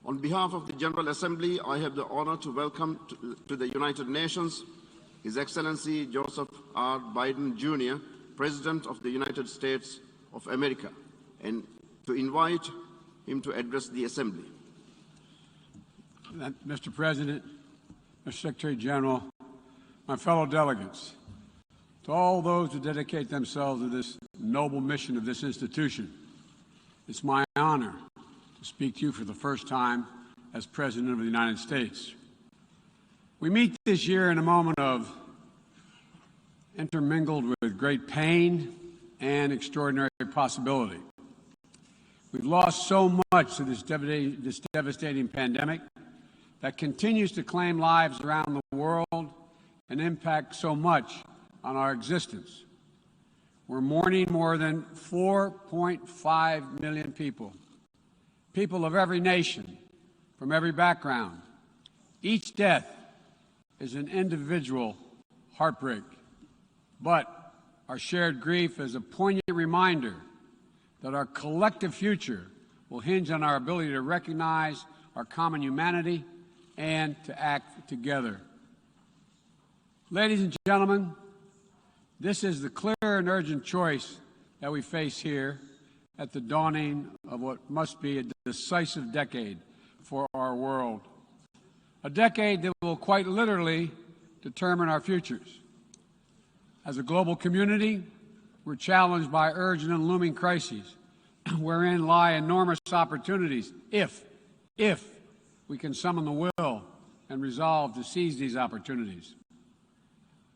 On behalf of the General Assembly, I have the honor to welcome to the United Nations His Excellency Joseph R. Biden, Jr., President of the United States of America, and to invite him to address the Assembly. Mr. President, Mr. Secretary General, my fellow delegates, to all those who dedicate themselves to this noble mission of this institution, it's my honor to speak to you for the first time as President of the United States. We meet this year in a moment of intermingled with great pain and extraordinary possibility. We've lost so much to this devastating pandemic that continues to claim lives around the world and impact so much on our existence. We're mourning more than 4.5 million people, people of every nation, from every background. Each death is an individual heartbreak, but our shared grief is a poignant reminder that our collective future will hinge on our ability to recognize our common humanity and to act together. Ladies and gentlemen, this is the clear and urgent choice that we face here at the dawning of what must be a decisive decade for our world. A decade that will quite literally determine our futures. As a global community, we're challenged by urgent and looming crises, wherein lie enormous opportunities if we can summon the will and resolve to seize these opportunities.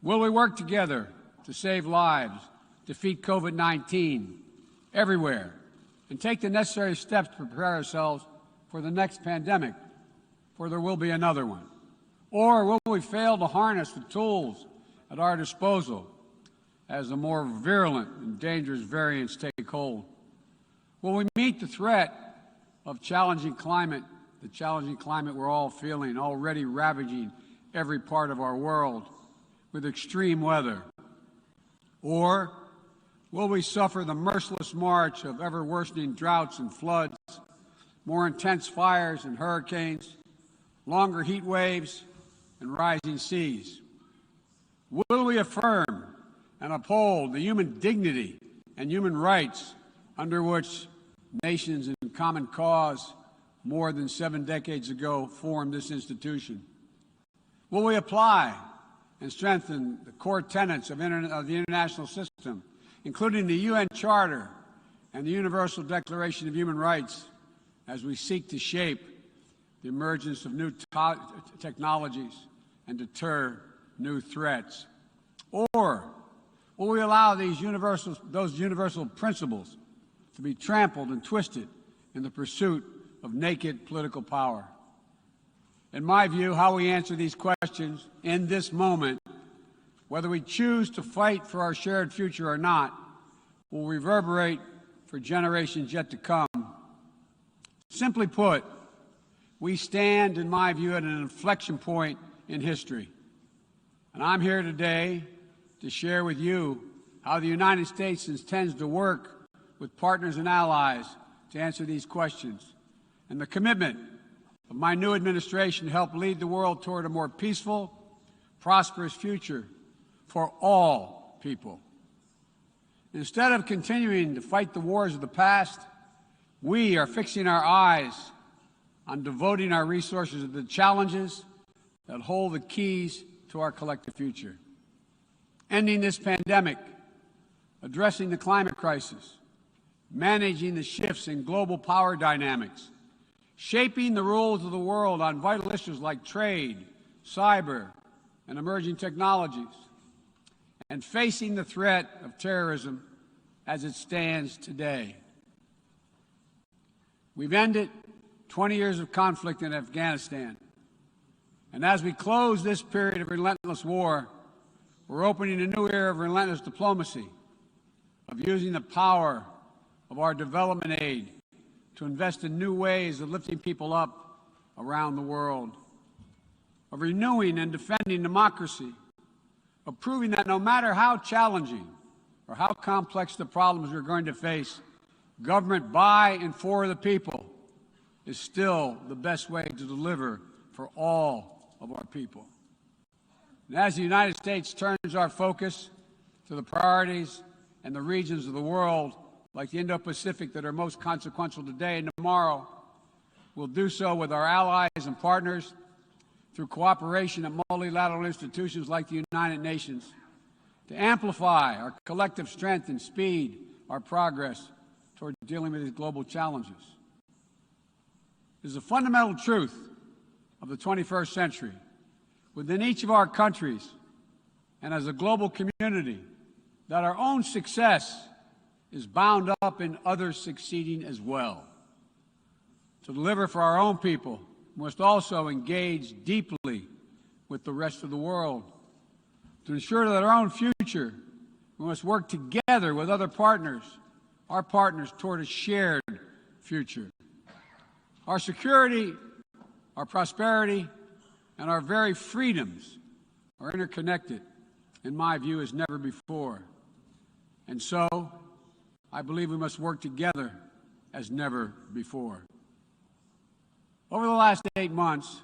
Will we work together to save lives, defeat COVID-19 everywhere, and take the necessary steps to prepare ourselves for the next pandemic, for there will be another one? Or will we fail to harness the tools at our disposal as the more virulent and dangerous variants take hold? Will we meet the threat of challenging climate, the challenging climate we're all feeling, already ravaging every part of our world with extreme weather? Or will we suffer the merciless march of ever-worsening droughts and floods, more intense fires and hurricanes, longer heat waves, and rising seas? Will we affirm and uphold the human dignity and human rights under which nations in common cause more than 7 decades ago formed this institution? Will we apply and strengthen the core tenets of the international system, including the UN Charter and the Universal Declaration of Human Rights, as we seek to shape the emergence of new technologies and deter new threats? Or will we allow those universal principles to be trampled and twisted in the pursuit of naked political power? In my view, how we answer these questions in this moment, whether we choose to fight for our shared future or not, will reverberate for generations yet to come. Simply put, we stand, in my view, at an inflection point in history. And I'm here today to share with you how the United States intends to work with partners and allies to answer these questions, and the commitment of my new administration to help lead the world toward a more peaceful, prosperous future for all people. Instead of continuing to fight the wars of the past, we are fixing our eyes on devoting our resources to the challenges that hold the keys to our collective future. Ending this pandemic, addressing the climate crisis, managing the shifts in global power dynamics, shaping the rules of the world on vital issues like trade, cyber, and emerging technologies, and facing the threat of terrorism as it stands today. We've ended 20 years of conflict in Afghanistan, and as we close this period of relentless war, we're opening a new era of relentless diplomacy, of using the power of our development aid to invest in new ways of lifting people up around the world, of renewing and defending democracy, of proving that no matter how challenging or how complex the problems we're going to face, government by and for the people is still the best way to deliver for all of our people. And as the United States turns our focus to the priorities and the regions of the world, like the Indo-Pacific, that are most consequential today and tomorrow, we'll do so with our allies and partners through cooperation at multilateral institutions like the United Nations to amplify our collective strength and speed our progress toward dealing with these global challenges. It is a fundamental truth of the 21st century within each of our countries and as a global community that our own success is bound up in others succeeding as well. To deliver for our own people, we must also engage deeply with the rest of the world. To ensure that our own future, we must work together with other partners, our partners, toward a shared future. Our security, our prosperity, and our very freedoms are interconnected, in my view, as never before. And so, I believe we must work together as never before. Over the last 8 months,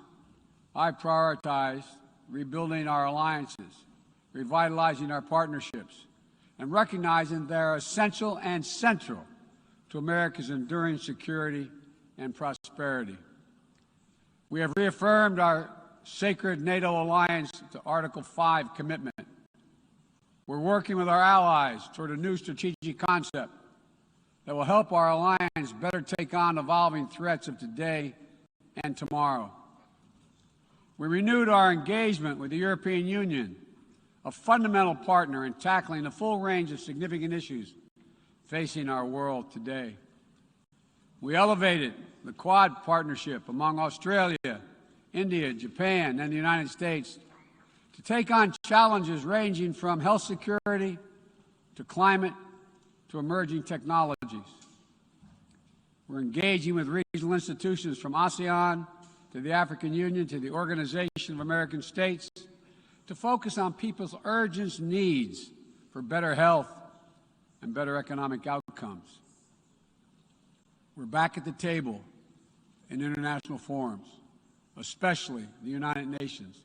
I've prioritized rebuilding our alliances, revitalizing our partnerships, and recognizing they're essential and central to America's enduring security and prosperity. We have reaffirmed our sacred NATO alliance to Article 5 commitment. We're working with our allies toward a new strategic concept that will help our alliance better take on evolving threats of today and tomorrow. We renewed our engagement with the European Union, a fundamental partner in tackling the full range of significant issues facing our world today. We elevated the Quad partnership among Australia, India, Japan, and the United States to take on challenges ranging from health security to climate to emerging technologies. We're engaging with regional institutions from ASEAN to the African Union to the Organization of American States to focus on people's urgent needs for better health and better economic outcomes. We're back at the table in international forums, especially the United Nations,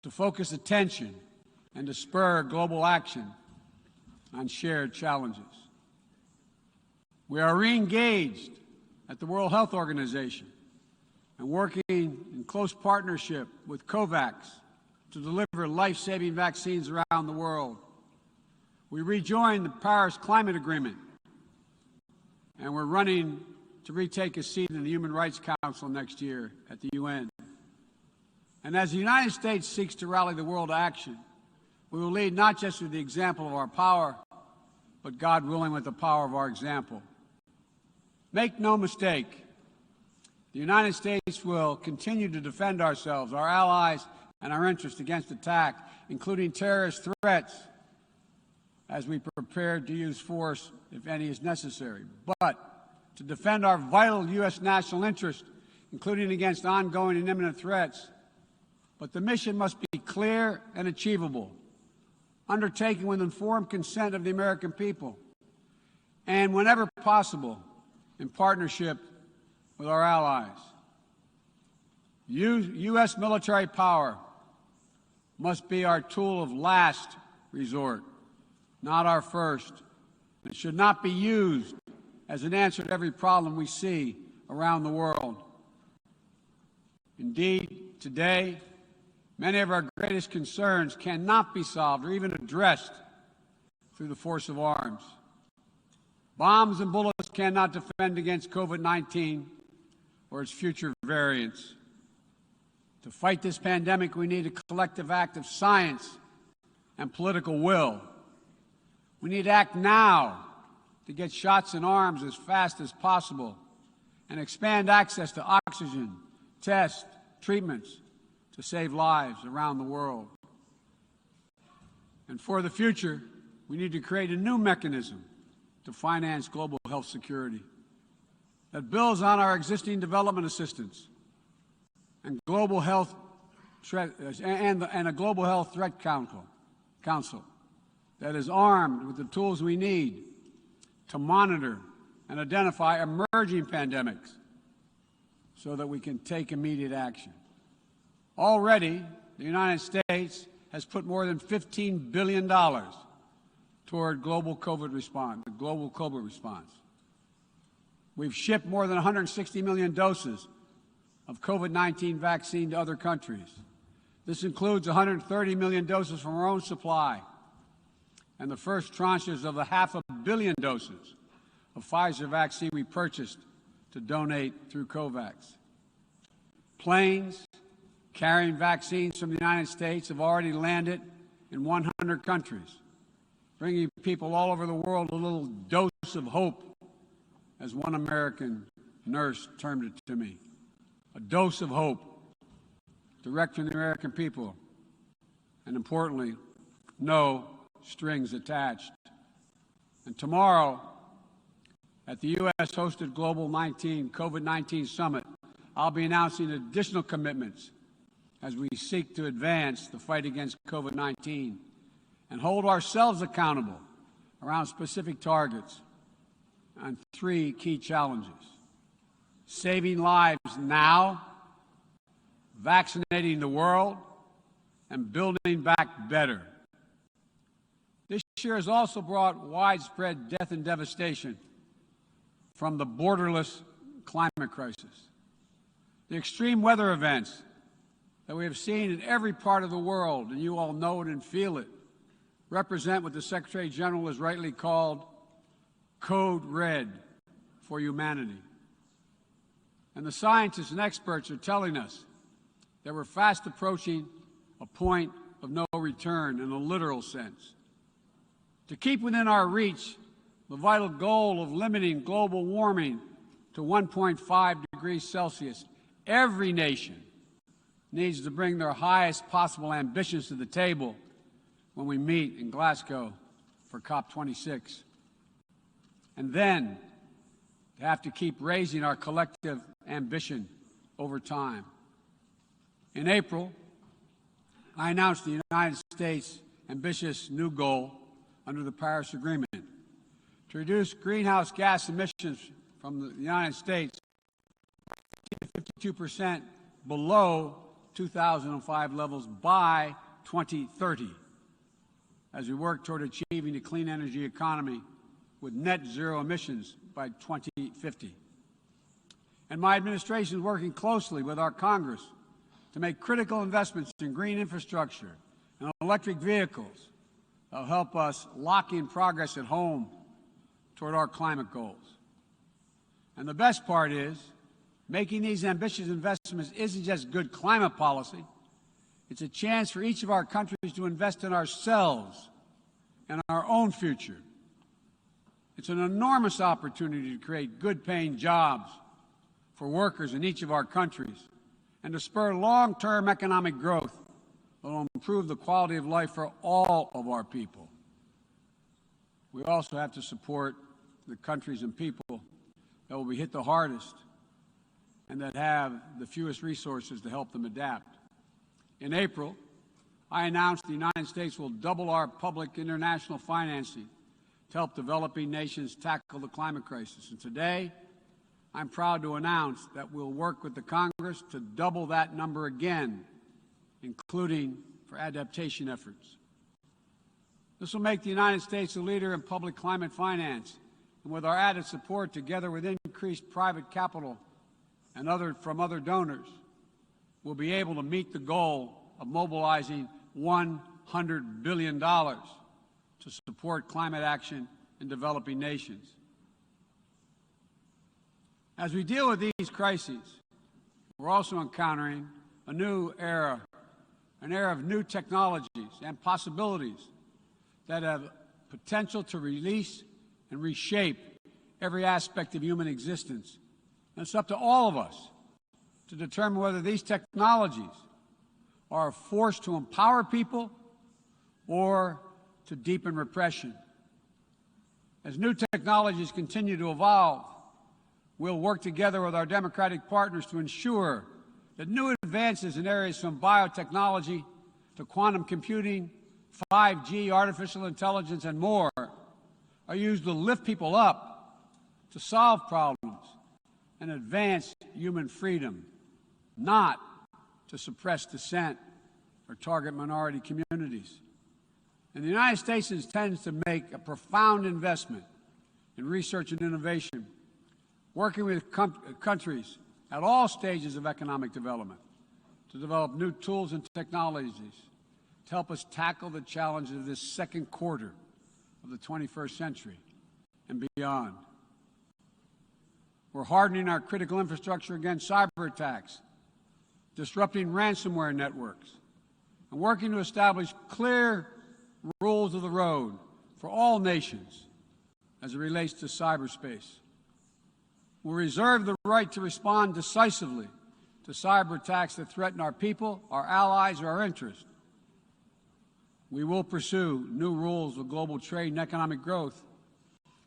to focus attention and to spur global action on shared challenges. We are re-engaged at the World Health Organization and working in close partnership with COVAX to deliver life-saving vaccines around the world. We rejoined the Paris Climate Agreement, and we're running to retake a seat in the Human Rights Council next year at the UN. And as the United States seeks to rally the world to action, we will lead not just with the example of our power, but, God willing, with the power of our example. Make no mistake, the United States will continue to defend ourselves, our allies, and our interests against attack, including terrorist threats, as we prepare to use force, if any is necessary. But to defend our vital U.S. national interest, including against ongoing and imminent threats. But the mission must be clear and achievable, undertaken with informed consent of the American people, and whenever possible, in partnership with our allies. U.S. military power must be our tool of last resort, not our first. It should not be used as an answer to every problem we see around the world. Indeed, today, many of our greatest concerns cannot be solved or even addressed through the force of arms. Bombs and bullets cannot defend against COVID-19 or its future variants. To fight this pandemic, we need a collective act of science and political will. We need to act now to get shots in arms as fast as possible and expand access to oxygen, tests, treatments to save lives around the world. And for the future, we need to create a new mechanism to finance global health security that builds on our existing development assistance and global health and a global health threat council that is armed with the tools we need to monitor and identify emerging pandemics so that we can take immediate action. Already, the United States has put more than $15 billion toward the global COVID response. We've shipped more than 160 million doses of COVID-19 vaccine to other countries. This includes 130 million doses from our own supply and the first tranches of the 500 million doses of Pfizer vaccine we purchased to donate through COVAX. Planes carrying vaccines from the United States have already landed in 100 countries, bringing people all over the world a little dose of hope, as one American nurse termed it to me. A dose of hope, direct from the American people, and importantly, no strings attached. And tomorrow, at the U.S.-hosted Global COVID-19 Summit, I'll be announcing additional commitments as we seek to advance the fight against COVID-19 and hold ourselves accountable around specific targets on 3 key challenges: saving lives now, vaccinating the world, and building back better. This year has also brought widespread death and devastation from the borderless climate crisis. The extreme weather events that we have seen in every part of the world, and you all know it and feel it, represent what the Secretary General has rightly called Code Red for humanity. And the scientists and experts are telling us that we're fast approaching a point of no return in a literal sense. To keep within our reach the vital goal of limiting global warming to 1.5 degrees Celsius, every nation needs to bring their highest possible ambitions to the table when we meet in Glasgow for COP26. And then have to keep raising our collective ambition over time. In April, I announced the United States' ambitious new goal under the Paris Agreement to reduce greenhouse gas emissions from the United States to 52% below 2005 levels by 2030, as we work toward achieving a clean energy economy with net zero emissions by 2050. And my administration is working closely with our Congress to make critical investments in green infrastructure and electric vehicles that will help us lock in progress at home toward our climate goals. And the best part is, making these ambitious investments isn't just good climate policy. It's a chance for each of our countries to invest in ourselves and our own future. It's an enormous opportunity to create good-paying jobs for workers in each of our countries and to spur long-term economic growth that will improve the quality of life for all of our people. We also have to support the countries and people that will be hit the hardest and that have the fewest resources to help them adapt. In April, I announced the United States will double our public international financing to help developing nations tackle the climate crisis. And today, I'm proud to announce that we'll work with the Congress to double that number again, including for adaptation efforts. This will make the United States a leader in public climate finance, and with our added support, together with increased private capital and from other donors, we'll be able to meet the goal of mobilizing $100 billion to support climate action in developing nations. As we deal with these crises, we're also encountering a new era, an era of new technologies and possibilities that have potential to release and reshape every aspect of human existence. And it's up to all of us to determine whether these technologies are a force to empower people or to deepen repression. As new technologies continue to evolve, we'll work together with our democratic partners to ensure that new advances in areas from biotechnology to quantum computing, 5G, artificial intelligence, and more are used to lift people up, to solve problems, and advance human freedom, not to suppress dissent or target minority communities. And the United States intends to make a profound investment in research and innovation, working with countries at all stages of economic development to develop new tools and technologies to help us tackle the challenges of this second quarter of the 21st century and beyond. We're hardening our critical infrastructure against cyber attacks, disrupting ransomware networks, and working to establish clear rules of the road for all nations as it relates to cyberspace. We'll reserve the right to respond decisively to cyber attacks that threaten our people, our allies, or our interests. We will pursue new rules of global trade and economic growth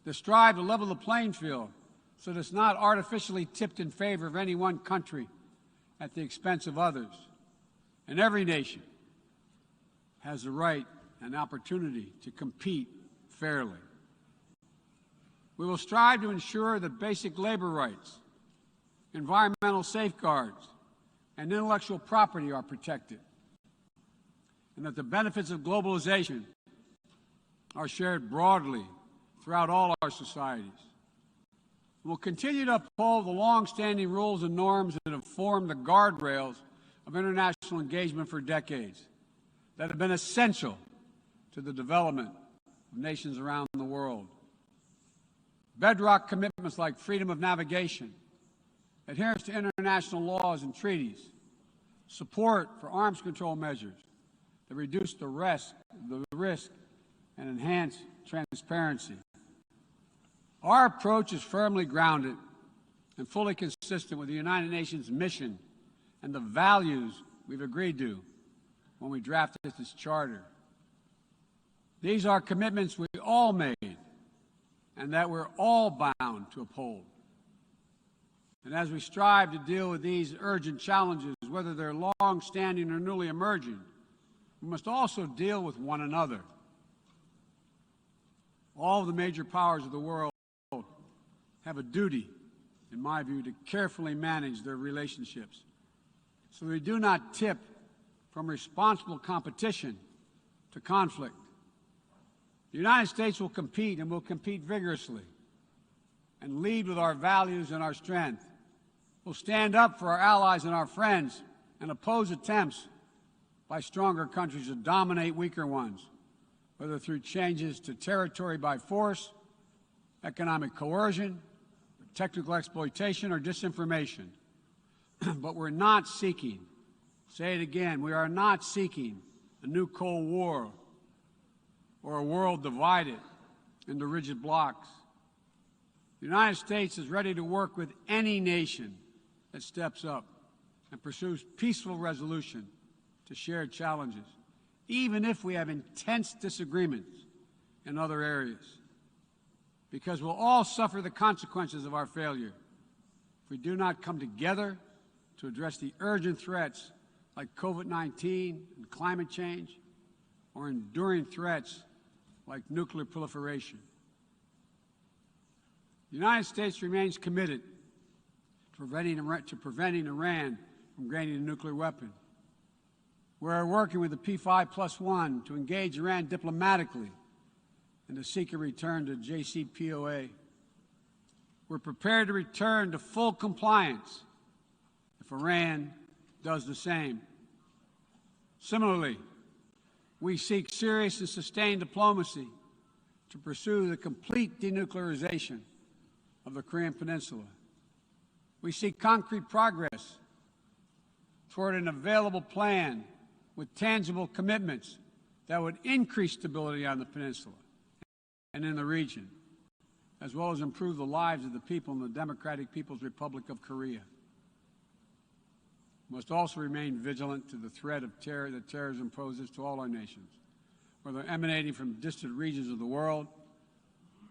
that strive to level the playing field so that it's not artificially tipped in favor of any one country at the expense of others. And every nation has the right and opportunity to compete fairly. We will strive to ensure that basic labor rights, environmental safeguards, and intellectual property are protected, and that the benefits of globalization are shared broadly throughout all our societies. We'll continue to uphold the long-standing rules and norms that have formed the guardrails of international engagement for decades, that have been essential to the development of nations around the world. Bedrock commitments like freedom of navigation, adherence to international laws and treaties, support for arms control measures that reduce the risk and enhance transparency. Our approach is firmly grounded and fully consistent with the United Nations mission and the values we've agreed to when we drafted this charter. These are commitments we all made and that we're all bound to uphold. And as we strive to deal with these urgent challenges, whether they're long-standing or newly emerging, we must also deal with one another. All of the major powers of the world have a duty, in my view, to carefully manage their relationships so they do not tip from responsible competition to conflict. The United States will compete, and will compete vigorously, and lead with our values and our strength. We'll stand up for our allies and our friends and oppose attempts by stronger countries to dominate weaker ones, whether through changes to territory by force, economic coercion, technical exploitation, or disinformation. But we're not seeking, say it again, we are not seeking a new Cold War or a world divided into rigid blocs. The United States is ready to work with any nation that steps up and pursues peaceful resolution to shared challenges, even if we have intense disagreements in other areas, because we'll all suffer the consequences of our failure if we do not come together to address the urgent threats like COVID-19 and climate change, or enduring threats like nuclear proliferation. The United States remains committed to preventing Iran from gaining a nuclear weapon. We're working with the P5+1 to engage Iran diplomatically and to seek a return to JCPOA. We're prepared to return to full compliance if Iran does the same. Similarly, we seek serious and sustained diplomacy to pursue the complete denuclearization of the Korean Peninsula. We seek concrete progress toward an available plan with tangible commitments that would increase stability on the peninsula and in the region, as well as improve the lives of the people in the Democratic People's Republic of Korea. We must also remain vigilant to the threat of terror that terrorism poses to all our nations, whether emanating from distant regions of the world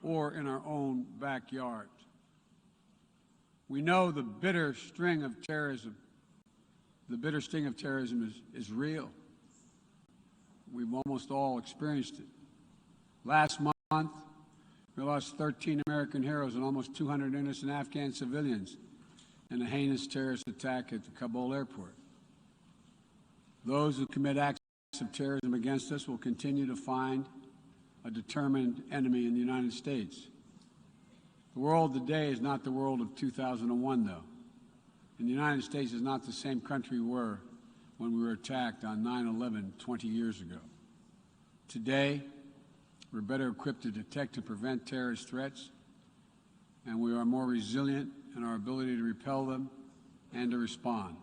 or in our own backyard. We know the bitter sting of terrorism. The bitter sting of terrorism is real. We've almost all experienced it. Last month, we lost 13 American heroes and almost 200 innocent Afghan civilians in a heinous terrorist attack at the Kabul airport. Those who commit acts of terrorism against us will continue to find a determined enemy in the United States. The world today is not the world of 2001, though. And the United States is not the same country we were when we were attacked on 9/11 20 years ago. Today, we're better equipped to detect and prevent terrorist threats, and we are more resilient in our ability to repel them and to respond.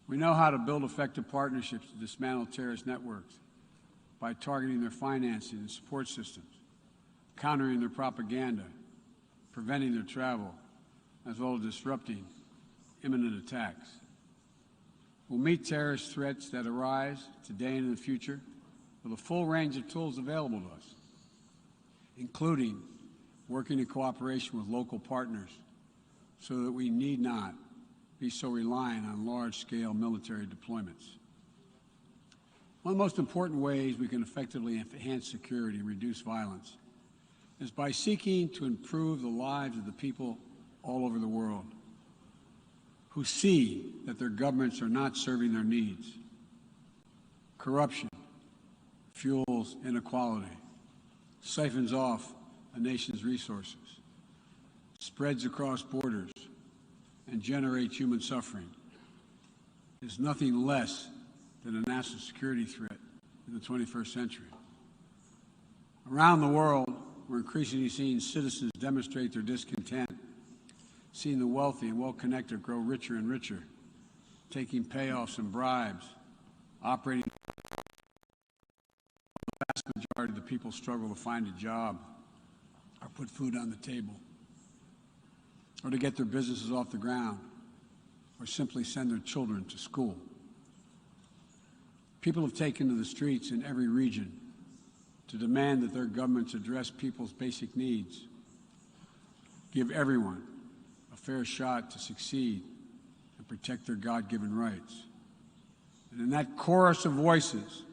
We know how to build effective partnerships to dismantle terrorist networks by targeting their financing and support systems, countering their propaganda, preventing their travel, as well as disrupting imminent attacks. We'll meet terrorist threats that arise today and in the future with a full range of tools available to us, including working in cooperation with local partners so that we need not be so reliant on large-scale military deployments. One of the most important ways we can effectively enhance security and reduce violence is by seeking to improve the lives of the people all over the world who see that their governments are not serving their needs. Corruption fuels inequality, siphons off a nation's resources, spreads across borders, and generates human suffering. Is nothing less than a national security threat in the 21st century. Around the world, we're increasingly seeing citizens demonstrate their discontent, seeing the wealthy and well-connected grow richer and richer, taking payoffs and bribes, operating. The vast majority of the people struggle to find a job or put food on the table, or to get their businesses off the ground, or simply send their children to school. People have taken to the streets in every region to demand that their governments address people's basic needs, give everyone a fair shot to succeed, and protect their God-given rights. And in that chorus of voices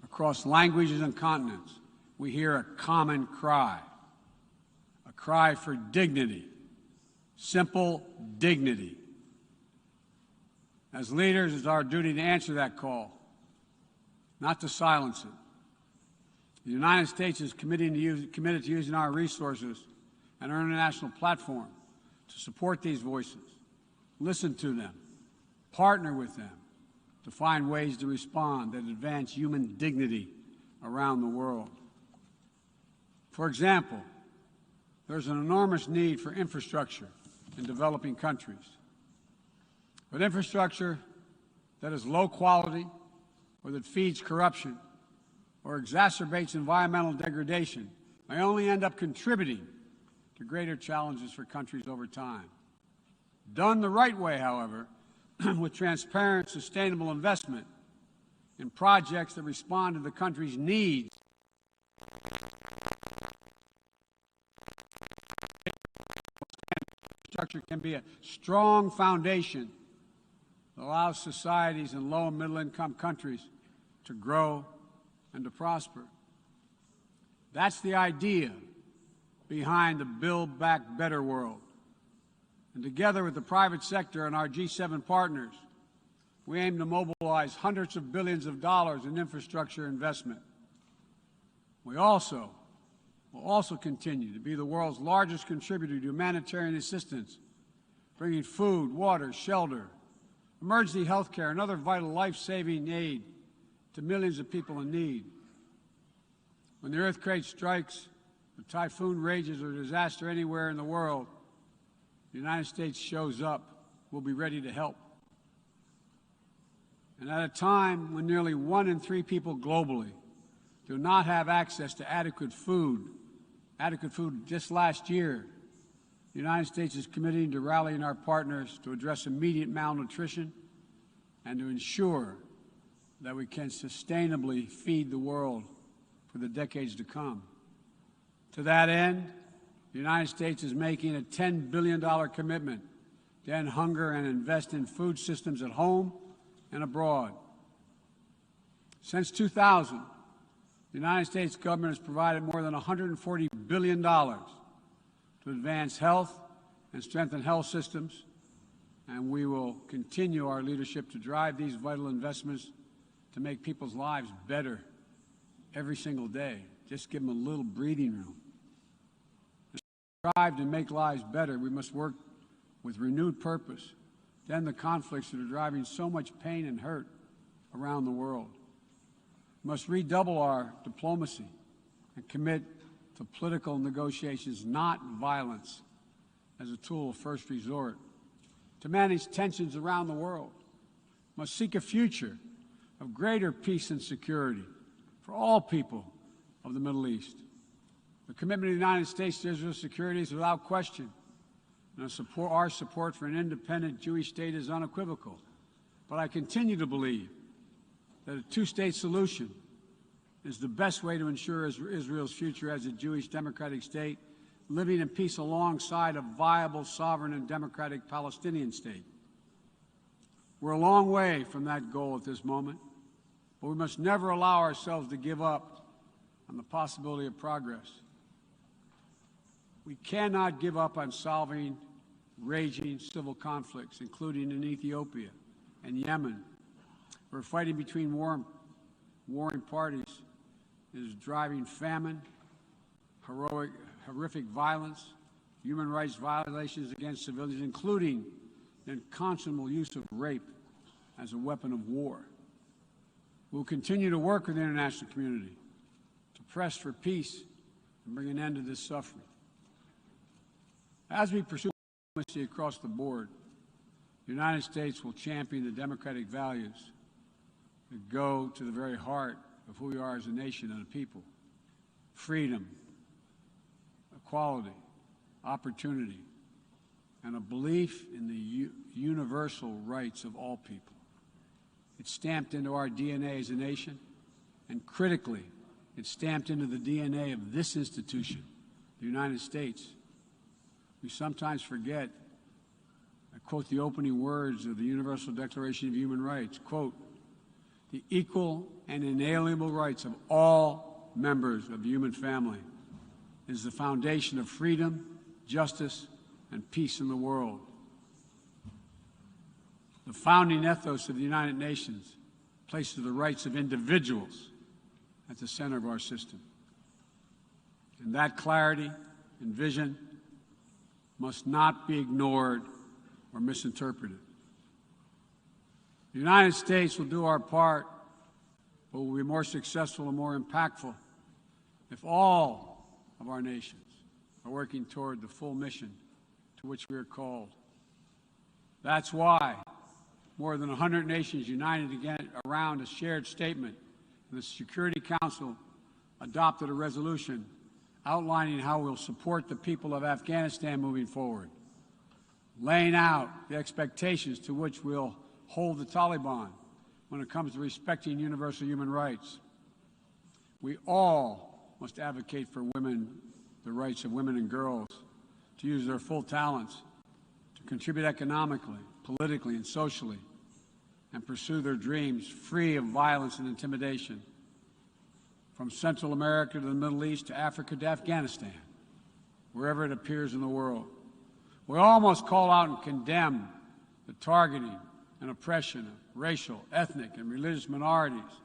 across languages and continents, we hear a common cry, a cry for dignity, simple dignity. As leaders, it's our duty to answer that call, not to silence it. The United States is committed to using our resources and our international platform to support these voices, listen to them, partner with them to find ways to respond that advance human dignity around the world. For example, there's an enormous need for infrastructure in developing countries. But infrastructure that is low quality or that feeds corruption or exacerbates environmental degradation may only end up contributing to greater challenges for countries over time. Done the right way, however, with transparent, sustainable investment in projects that respond to the country's needs, infrastructure can be a strong foundation that allows societies in low and middle income countries to grow and to prosper. That's the idea behind the Build Back Better world. And together with the private sector and our G7 partners, we aim to mobilize hundreds of billions of dollars in infrastructure investment. We will also continue to be the world's largest contributor to humanitarian assistance, bringing food, water, shelter, emergency health care, and other vital life-saving aid to millions of people in need. When the earthquake strikes, the typhoon rages, or disaster anywhere in the world, the United States shows up. We'll be ready to help. And at a time when nearly 1 in 3 people globally do not have access to adequate food just last year, the United States is committing to rallying our partners to address immediate malnutrition and to ensure that we can sustainably feed the world for the decades to come. To that end, the United States is making a $10 billion commitment to end hunger and invest in food systems at home and abroad. Since 2000, the United States government has provided more than $140 billion to advance health and strengthen health systems and we will continue our leadership to drive these vital investments to make people's lives better every single day. Just give them a little breathing room. To strive to make lives better, we must work with renewed purpose to end the conflicts that are driving so much pain and hurt around the world. We must redouble our diplomacy and commit to political negotiations, not violence, as a tool of first resort. To manage tensions around the world, we must seek a future of greater peace and security for all people of the Middle East. The commitment of the United States to Israel's security is without question, and our support for an independent Jewish state is unequivocal. But I continue to believe that a two-state solution is the best way to ensure Israel's future as a Jewish democratic state, living in peace alongside a viable, sovereign, and democratic Palestinian state. We're a long way from that goal at this moment, but we must never allow ourselves to give up on the possibility of progress. We cannot give up on solving raging civil conflicts, including in Ethiopia and Yemen, where fighting between warring parties is driving famine, horrific violence, human rights violations against civilians, including the unconscionable use of rape as a weapon of war. We'll continue to work with the international community to press for peace and bring an end to this suffering. As we pursue diplomacy across the board, the United States will champion the democratic values that go to the very heart of who we are as a nation and a people: freedom, equality, opportunity, and a belief in the universal rights of all people. It's stamped into our DNA as a nation, and critically, it's stamped into the DNA of this institution, the United States. We sometimes forget, I quote the opening words of the Universal Declaration of Human Rights, quote, "The equal and inalienable rights of all members of the human family is the foundation of freedom, justice, and peace in the world." The founding ethos of the United Nations places the rights of individuals at the center of our system. And that clarity and vision must not be ignored or misinterpreted. The United States will do our part, but will be more successful and more impactful if all of our nations are working toward the full mission to which we are called. That's why more than 100 nations united again around a shared statement, and the Security Council adopted a resolution outlining how we'll support the people of Afghanistan moving forward, laying out the expectations to which we'll hold the Taliban when it comes to respecting universal human rights. We all must advocate for women, the rights of women and girls to use their full talents, to contribute economically, politically, and socially, and pursue their dreams free of violence and intimidation. From Central America to the Middle East to Africa to Afghanistan, wherever it appears in the world. We all must call out and condemn the targeting and oppression of racial, ethnic, and religious minorities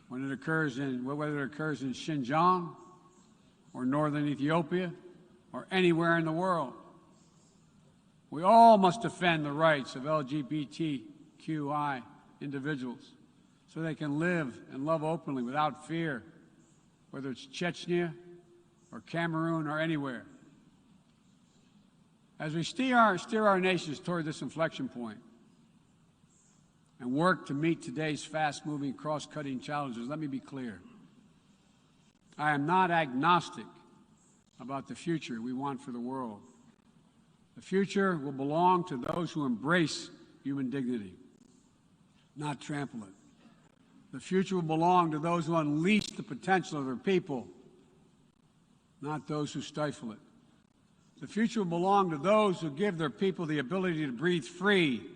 when it occurs whether it occurs in Xinjiang or northern Ethiopia or anywhere in the world. We all must defend the rights of LGBTQI individuals so they can live and love openly without fear, whether it's Chechnya or Cameroon or anywhere. As we steer our nations toward this inflection point and work to meet today's fast-moving, cross-cutting challenges, let me be clear. I am not agnostic about the future we want for the world. The future will belong to those who embrace human dignity, not trample it. The future will belong to those who unleash the potential of their people, not those who stifle it. The future will belong to those who give their people the ability to breathe free,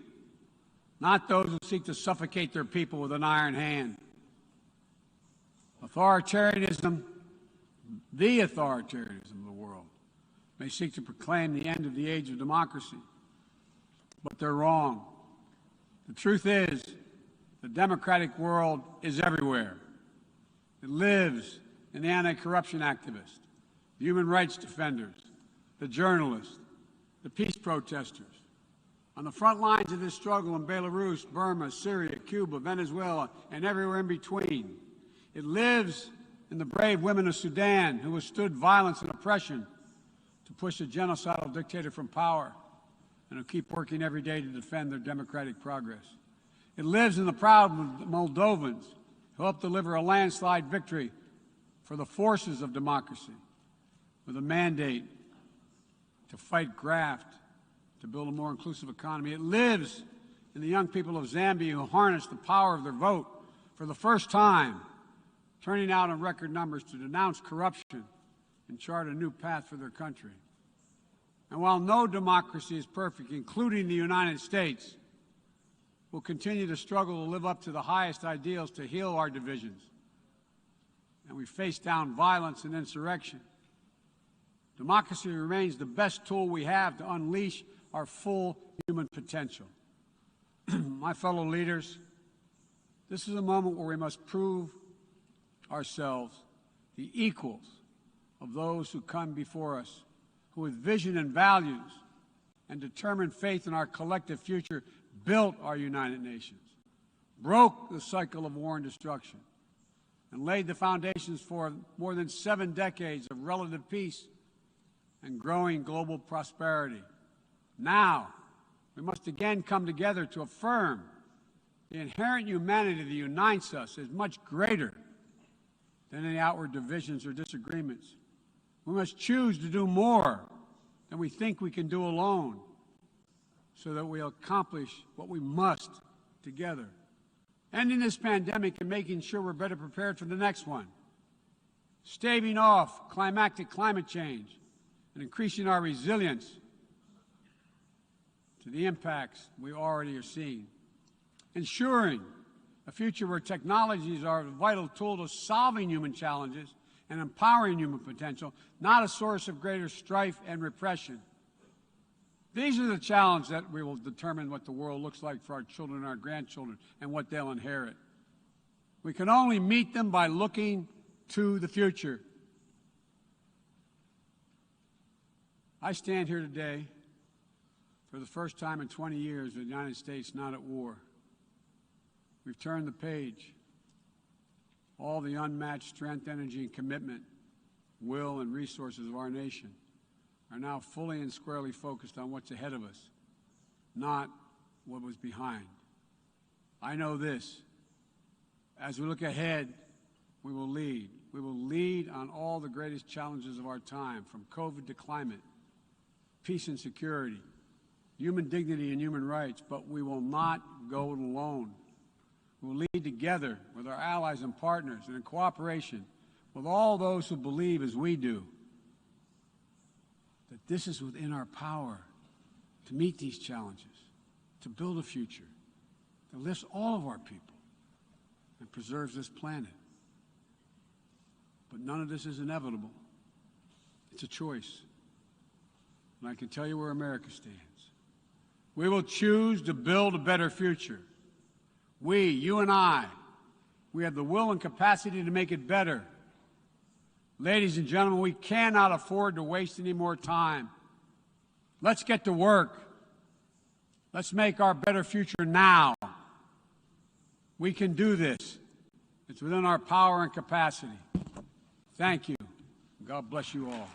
not those who seek to suffocate their people with an iron hand. Authoritarianism, the authoritarianism of the world, may seek to proclaim the end of the age of democracy, but they're wrong. The truth is, the democratic world is everywhere. It lives in the anti-corruption activists, the human rights defenders, the journalists, the peace protesters. On the front lines of this struggle in Belarus, Burma, Syria, Cuba, Venezuela, and everywhere in between. It lives in the brave women of Sudan who withstood violence and oppression to push a genocidal dictator from power and who keep working every day to defend their democratic progress. It lives in the proud Moldovans who helped deliver a landslide victory for the forces of democracy with a mandate to fight graft, to build a more inclusive economy. It lives in the young people of Zambia who harnessed the power of their vote for the first time, turning out in record numbers to denounce corruption and chart a new path for their country. And while no democracy is perfect, including the United States, we'll continue to struggle to live up to the highest ideals to heal our divisions. And we face down violence and insurrection. Democracy remains the best tool we have to unleash our full human potential. My fellow leaders, this is a moment where we must prove ourselves the equals of those who come before us, who with vision and values and determined faith in our collective future built our United Nations, broke the cycle of war and destruction, and laid the foundations for more than 7 decades of relative peace and growing global prosperity. Now, we must again come together to affirm the inherent humanity that unites us is much greater than any outward divisions or disagreements. We must choose to do more than we think we can do alone so that we'll accomplish what we must together. Ending this pandemic and making sure we're better prepared for the next one. Staving off climate change and increasing our resilience to the impacts we already are seeing. Ensuring a future where technologies are a vital tool to solving human challenges and empowering human potential, not a source of greater strife and repression. These are the challenges that we will determine what the world looks like for our children and our grandchildren and what they'll inherit. We can only meet them by looking to the future. I stand here today for the first time in 20 years with the United States not at war. We've turned the page. All the unmatched strength, energy, and commitment, will, and resources of our nation are now fully and squarely focused on what's ahead of us, not what was behind. I know this. As we look ahead, we will lead. We will lead on all the greatest challenges of our time, from COVID to climate, peace and security, human dignity and human rights, but we will not go it alone. We will lead together with our allies and partners and in cooperation with all those who believe as we do that this is within our power to meet these challenges, to build a future that lifts all of our people and preserves this planet. But none of this is inevitable. It's a choice. And I can tell you where America stands. We will choose to build a better future. We, you and I, we have the will and capacity to make it better. Ladies and gentlemen, we cannot afford to waste any more time. Let's get to work. Let's make our better future now. We can do this. It's within our power and capacity. Thank you. God bless you all.